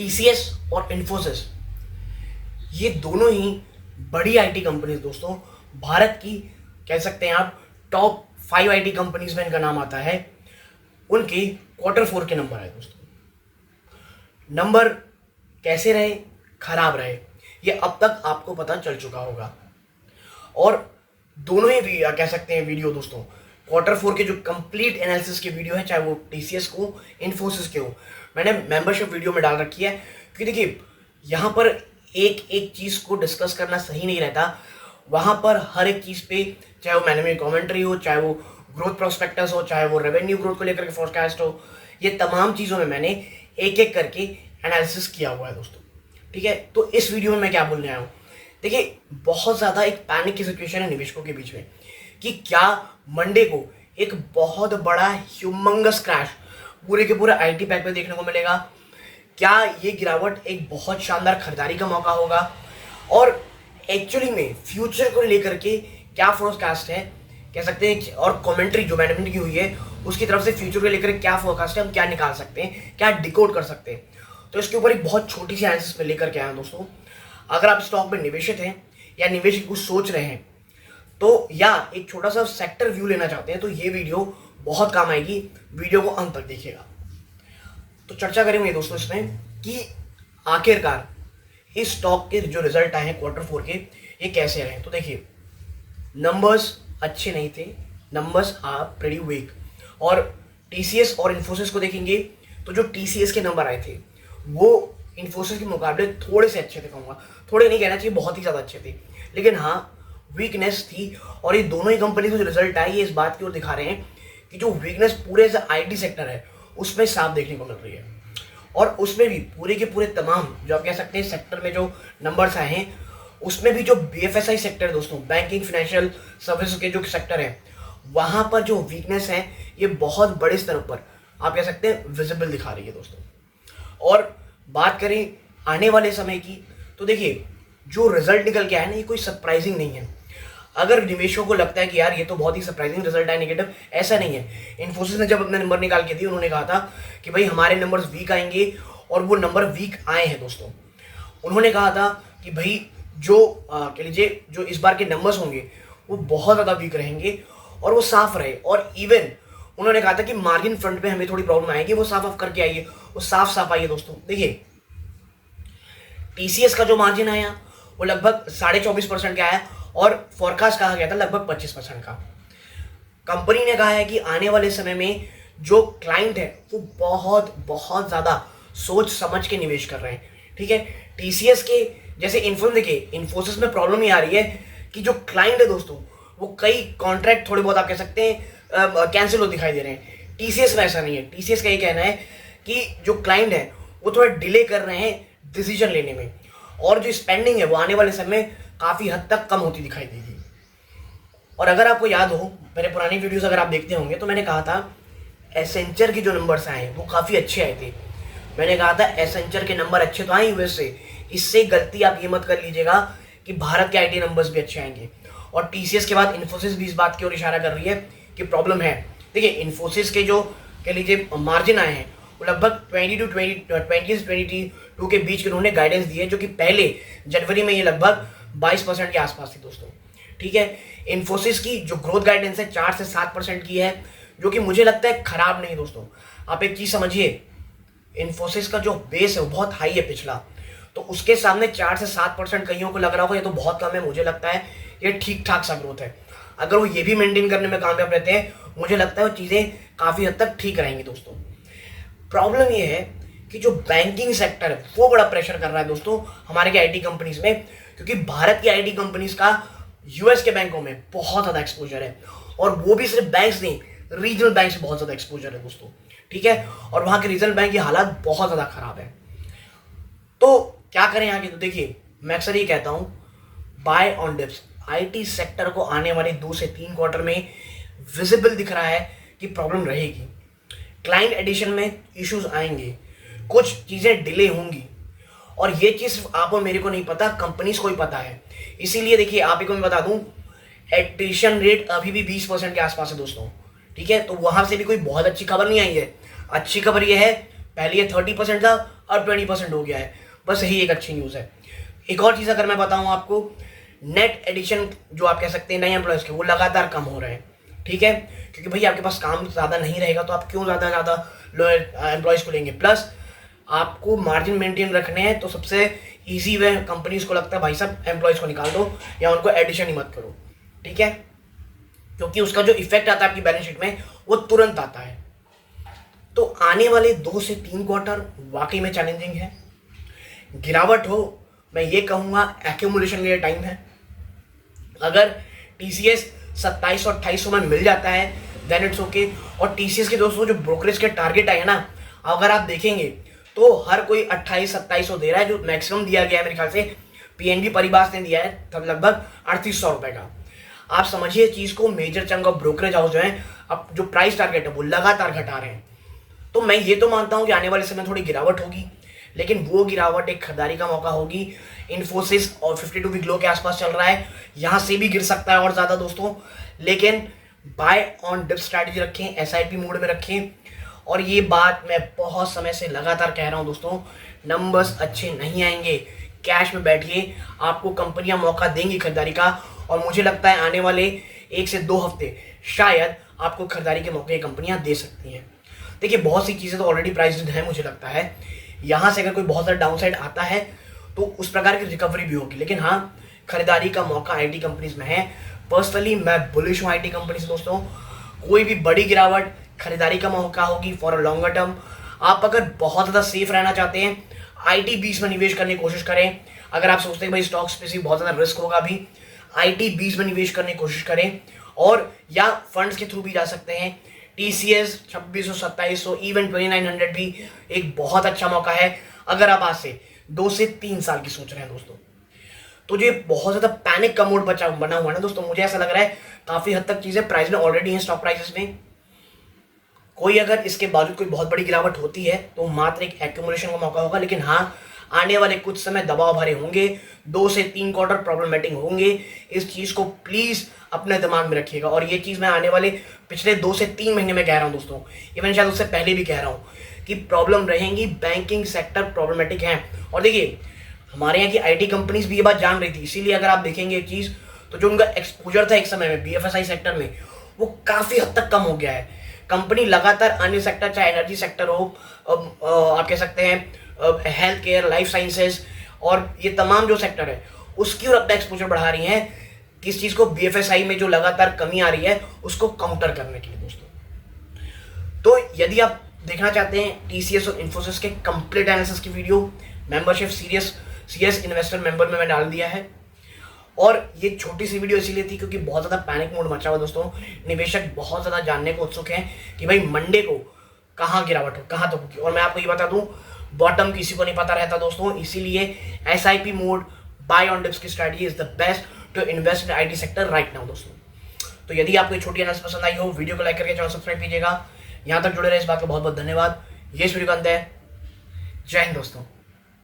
TCS और इन्फोसिस, ये दोनों ही बड़ी आईटी कंपनीज दोस्तों, भारत की कह सकते हैं आप टॉप 5 आईटी कंपनीज में इनका नाम आता है। उनके Q4 के नंबर आए दोस्तों। नंबर कैसे रहे, खराब रहे, ये अब तक आपको पता चल चुका होगा। और दोनों ही कह सकते हैं वीडियो दोस्तों, Q4 के जो कंप्लीट एनालिसिस के वीडियो है, चाहे वो टीसीएस को, इन्फोसिस के हो, मैंने मेंबरशिप वीडियो में डाल रखी है। क्योंकि देखिए यहाँ पर एक एक चीज़ को डिस्कस करना सही नहीं रहता। वहाँ पर हर एक चीज़ पे, चाहे वो मैनेजमेंट कमेंट्री हो, चाहे वो ग्रोथ प्रोस्पेक्टस हो, चाहे वो रेवेन्यू ग्रोथ को लेकर के फोरकास्ट हो, ये तमाम चीज़ों में मैंने एक एक करके एनालिसिस किया हुआ है दोस्तों। ठीक है, तो इस वीडियो में मैं क्या बोलने आया हूँ, देखिए बहुत ज़्यादा एक पैनिक की सिचुएशन है निवेशकों के बीच में कि क्या मंडे को एक बहुत बड़ा ह्यूमंगस क्रैश पूरे के पूरे आईटी पैक पे देखने को मिलेगा। क्या ये गिरावट एक बहुत शानदार खरीदारी का मौका होगा, और एक्चुअली में फ्यूचर को लेकर के क्या फोरकास्ट है, कह सकते हैं, और कमेंट्री जो मैनेजमेंट की हुई है उसकी तरफ से फ्यूचर को लेकर क्या फोरकास्ट है, हम क्या निकाल सकते हैं, क्या डिकोड कर सकते हैं। तो इसके ऊपर एक बहुत छोटी सी एनालिसिस में लेकर के आया दोस्तों। अगर आप स्टॉक में निवेशित हैं या निवेश की कुछ सोच रहे हैं, तो या एक छोटा सा सेक्टर व्यू लेना चाहते हैं, तो ये वीडियो बहुत काम आएगी। वीडियो को अंत तक देखिएगा। तो चर्चा करेंगे दोस्तों इसमें कि आखिरकार इस स्टॉक के जो रिजल्ट आए हैं Q4 के, ये कैसे रहे। तो देखिए नंबर्स अच्छे नहीं थे, नंबर्स आर प्रीटी वीक। और टीसीएस और इन्फोसिस को देखेंगे तो जो टीसीएस के नंबर आए थे वो इन्फोसिस के मुकाबले थोड़े से अच्छे थे, कहूँगा थोड़े नहीं कहना चाहिए, बहुत ही ज़्यादा अच्छे थे, लेकिन हाँ वीकनेस थी। और ये दोनों ही कंपनी के जो रिजल्ट आए ये इस बात की ओर दिखा रहे हैं कि जो वीकनेस पूरे से आईटी सेक्टर है उसमें साफ देखने को मिल रही है। और उसमें भी पूरे के पूरे तमाम जो आप कह सकते हैं सेक्टर में जो नंबर्स आए हैं, उसमें भी जो बीएफएसआई सेक्टर है दोस्तों, बैंकिंग फाइनेंशियल सर्विस के जो सेक्टर है, वहाँ पर जो वीकनेस है ये बहुत बड़े स्तर पर आप कह सकते हैं विजिबल दिखा रही है दोस्तों। और बात करें आने वाले समय की, तो देखिए जो रिजल्ट निकल के आया ना, ये कोई सरप्राइजिंग नहीं है। अगर निवेशकों को लगता है कि यार ये तो बहुत ही सरप्राइजिंग रिजल्ट है नेगेटिव, ऐसा नहीं है। इन्फोसिस ने जब अपने नंबर निकाल के दिए, उन्होंने कहा था कि भाई हमारे नंबर्स वीक आएंगे, और वो नंबर वीक आए हैं दोस्तों। उन्होंने कहा था कि भाई जो कह लीजिए जो इस बार के नंबर्स होंगे वो बहुत ज़्यादा वीक रहेंगे, और वो साफ रहे। और इवन उन्होंने कहा था कि मार्जिन फ्रंट पे हमें थोड़ी प्रॉब्लम आएगी, वो साफ करके आइए, वो साफ आइए दोस्तों। देखिए टीसीएस का जो मार्जिन आया वो लगभग 24.5% का आया, और फोरकास्ट कहा गया था लगभग 25% का। कंपनी ने कहा है कि आने वाले समय में जो क्लाइंट है वो बहुत बहुत ज़्यादा सोच समझ के निवेश कर रहे हैं। ठीक है, टीसीएस के जैसे इन्फोसिस में प्रॉब्लम ही आ रही है कि जो क्लाइंट है दोस्तों, वो कई कॉन्ट्रैक्ट थोड़े बहुत आप कह सकते हैं कैंसिल हो दिखाई दे रहे हैं। टीसीएस में ऐसा नहीं है। टीसीएस का ये कहना है कि जो क्लाइंट है वो थोड़ा डिले कर रहे हैं डिसीजन लेने में, और जो स्पेंडिंग है वो आने वाले समय में काफ़ी हद तक कम होती दिखाई देगी। और अगर आपको याद हो, मेरे पुरानी वीडियोस अगर आप देखते होंगे, तो मैंने कहा था एसेंचर के जो नंबर्स आए वो काफ़ी अच्छे आए थे। मैंने कहा था एसेंचर के नंबर अच्छे तो आए यूएस से, इससे गलती आप ये मत कर लीजिएगा कि भारत के आईटी नंबर्स भी अच्छे आएंगे। और टीसीएस के बाद इन्फोसिस भी इस बात की ओर इशारा कर रही है कि प्रॉब्लम है। देखिए इन्फोसिस के जो कह लीजिए मार्जिन आए हैं वो लगभग 20 से 22 के बीच के उन्होंने गाइडेंस दी है, जो कि पहले जनवरी में ये लगभग 22% के आसपास थी दोस्तों। ठीक है, इन्फोसिस की जो ग्रोथ गाइडेंस है 4 से 7% की है, जो कि मुझे लगता है खराब नहीं दोस्तों। आप एक चीज़ समझिए, इन्फोसिस का जो बेस है वो बहुत हाई है पिछला, तो उसके सामने 4 से 7% कईयों को लग रहा होगा ये तो बहुत कम है। मुझे लगता है ये ठीक ठाक सा ग्रोथ है। अगर वो ये भी मेंटेन करने में कामयाब रहते हैं, मुझे लगता है वो चीज़ें काफ़ी हद तक ठीक रहेंगी दोस्तों। प्रॉब्लम ये है कि जो बैंकिंग सेक्टर है वो बड़ा प्रेशर कर रहा है दोस्तों हमारे के आईटी कंपनीज में, क्योंकि भारत की आईटी कंपनीज का यूएस के बैंकों में बहुत ज़्यादा एक्सपोजर है, और वो भी सिर्फ बैंक्स नहीं, रीजनल बैंक से बहुत ज़्यादा एक्सपोजर है दोस्तों। ठीक है, और वहाँ के रीजनल बैंक की हालात बहुत ज़्यादा खराब है। तो क्या करें आगे, तो देखिए मैं अक्सर ये कहता हूँ buy on dips. IT sector को आने वाले 2 से 3 क्वार्टर में विजिबल दिख रहा है कि प्रॉब्लम रहेगी। क्लाइंट एडिशन में इश्यूज आएंगे, कुछ चीज़ें डिले होंगी, और ये चीज़ सिर्फ आप और मेरे को नहीं पता, कंपनीज को ही पता है। इसीलिए देखिए आप ही को मैं बता दूं, एट्रिशन रेट अभी भी 20% के आसपास है दोस्तों। ठीक है, तो वहां से भी कोई बहुत अच्छी खबर नहीं आई है। अच्छी खबर ये है, पहले ये 30% था, अब 20% हो गया है। बस यही एक अच्छी न्यूज़ है। एक और चीज़ अगर मैं बताऊं आपको, नेट एडिशन जो आप कह सकते हैं नए एम्प्लॉयज़ के, वो लगातार कम हो रहे हैं। ठीक है, क्योंकि भाई आपके पास काम ज़्यादा नहीं रहेगा तो आप क्यों ज़्यादा लोअर एम्प्लॉयज़ को लेंगे। प्लस आपको मार्जिन मेंटेन रखने हैं तो सबसे ईजी वे कंपनीज को लगता है भाई साहब एम्प्लॉयज़ को निकाल दो या उनको एडिशन ही मत करो। ठीक है, क्योंकि उसका जो इफेक्ट आता है आपकी बैलेंस शीट में वो तुरंत आता है। तो आने वाले 2 से 3 क्वार्टर वाकई में चैलेंजिंग है। गिरावट हो, मैं ये कहूँगा एक्यूमुलेशन के लिए टाइम है। अगर टीसीएस 2700 2800 में मिल जाता है देन इट्स ओके। और टीसीएस के दोस्तों जो ब्रोकरेज के टारगेट आए ना, अगर आप देखेंगे तो हर कोई 2800-2700 दे रहा है, जो मैक्सिमम दिया गया है मेरे ख्याल से पीएनबी परिवास ने दिया है तब लगभग 3800 रुपए का। आप समझिए चीज को, major chunk of brokerage house जो है अब जो प्राइस टारगेट है वो लगातार घटा रहे हैं। तो मैं ये तो मानता हूं कि आने वाले समय थोड़ी गिरावट होगी, लेकिन वो गिरावट एक खरीदारी का मौका होगी। इन्फोसिस और 52 वीक लो के आसपास चल रहा है, यहां से भी गिर सकता है और ज्यादा दोस्तों। लेकिन बाय ऑन डिप स्ट्रैटेजी रखें, एसआईपी मोड में रखें। और ये बात मैं बहुत समय से लगातार कह रहा हूं दोस्तों, नंबर्स अच्छे नहीं आएंगे, कैश में बैठिए, आपको कंपनियां मौका देंगी खरीदारी का। और मुझे लगता है आने वाले 1 से 2 हफ्ते शायद आपको खरीदारी के मौके कंपनियां दे सकती हैं। देखिए बहुत सी चीज़ें तो ऑलरेडी प्राइस्ड हैं, मुझे लगता है यहाँ से अगर कोई बहुत ज़्यादा डाउनसाइड आता है तो उस प्रकार की रिकवरी भी होगी। लेकिन हाँ, खरीदारी का मौका आईटी कंपनीज में है। पर्सनली मैं बुलिश हूँ आईटी कंपनीज दोस्तों। कोई भी बड़ी गिरावट खरीदारी का मौका होगी फॉर अ लॉन्गर टर्म। आप अगर बहुत ज़्यादा सेफ रहना चाहते हैं, आईटी बीस में निवेश करने की कोशिश करें। अगर आप सोचते हैं भाई स्टॉक्स पे बहुत ज़्यादा रिस्क होगा भी, आईटी बीस में निवेश करने की कोशिश करें। और या फंड्स के थ्रू भी जा सकते हैं। टीसीएस 2600 2700 इवन 2900 भी एक बहुत अच्छा मौका है अगर आप आज से 2 से 3 साल की सोच रहे हैं दोस्तों। तो जो बहुत ज्यादा पैनिक का मोड बना हुआ है ना दोस्तों, मुझे ऐसा लग रहा है काफी हद तक चीजें प्राइस में ऑलरेडी हैं स्टॉक प्राइसेस में। कोई अगर इसके बावजूद कोई बहुत बड़ी गिरावट होती है तो मात्र एक एक्यूमुलेशन का मौका होगा। लेकिन हाँ, आने वाले कुछ समय दबाव भरे होंगे, 2 से 3 क्वार्टर प्रॉब्लमेटिक होंगे। इस चीज को प्लीज अपने दिमाग में रखिएगा। और ये चीज मैं आने वाले पिछले 2 से 3 महीने में कह रहा हूं दोस्तों, इवन शायद उससे पहले भी कह रहा हूं कि प्रॉब्लम रहेंगी, बैंकिंग सेक्टर प्रॉब्लमेटिक है। और देखिए हमारे यहाँ की आईटी कंपनीज भी ये बात जान रही थी, इसीलिए अगर आप देखेंगे एक चीज तो जो उनका एक्सपोजर था एक समय में बीएफएसआई सेक्टर में, वो काफी हद तक कम हो गया है। कंपनी लगातार अन्य सेक्टर, चाहे एनर्जी सेक्टर हो, आप कह सकते हैं हेल्थ केयर, लाइफ साइंसेज और ये तमाम जो सेक्टर है उसकी ओर अपना एक्सपोजर बढ़ा रही हैं। किस चीज को, बीएफएसआई में जो लगातार कमी आ रही है उसको काउंटर करने के लिए दोस्तों। तो यदि आप देखना चाहते हैं टीसीएस और इन्फोसिस के कंप्लीट एनालिसिस की video, membership serious investor member में डाल दिया है। और ये छोटी सी वीडियो इसीलिए थी क्योंकि बहुत ज्यादा पैनिक मोड मचा हुआ दोस्तों। निवेशक बहुत ज्यादा जानने को उत्सुक हैं कि भाई मंडे को कहाँ गिरावट हो, कहाँ तक होगी। और मैं आपको ये बता दूं, बॉटम किसी को नहीं पता रहता दोस्तों, इसीलिए SIP mode, buy on dips की strategy is the best to invest in IT sector right now दोस्तों। तो यदि आपको छोटी एनालिसिस पसंद आई हो, वीडियो को लाइक करके चैनल सब्सक्राइब कीजिएगा। यहाँ तक जुड़े रहे इस बात का बहुत बहुत धन्यवाद। ये इस वीडियो का अंत है। जय हिंद दोस्तों।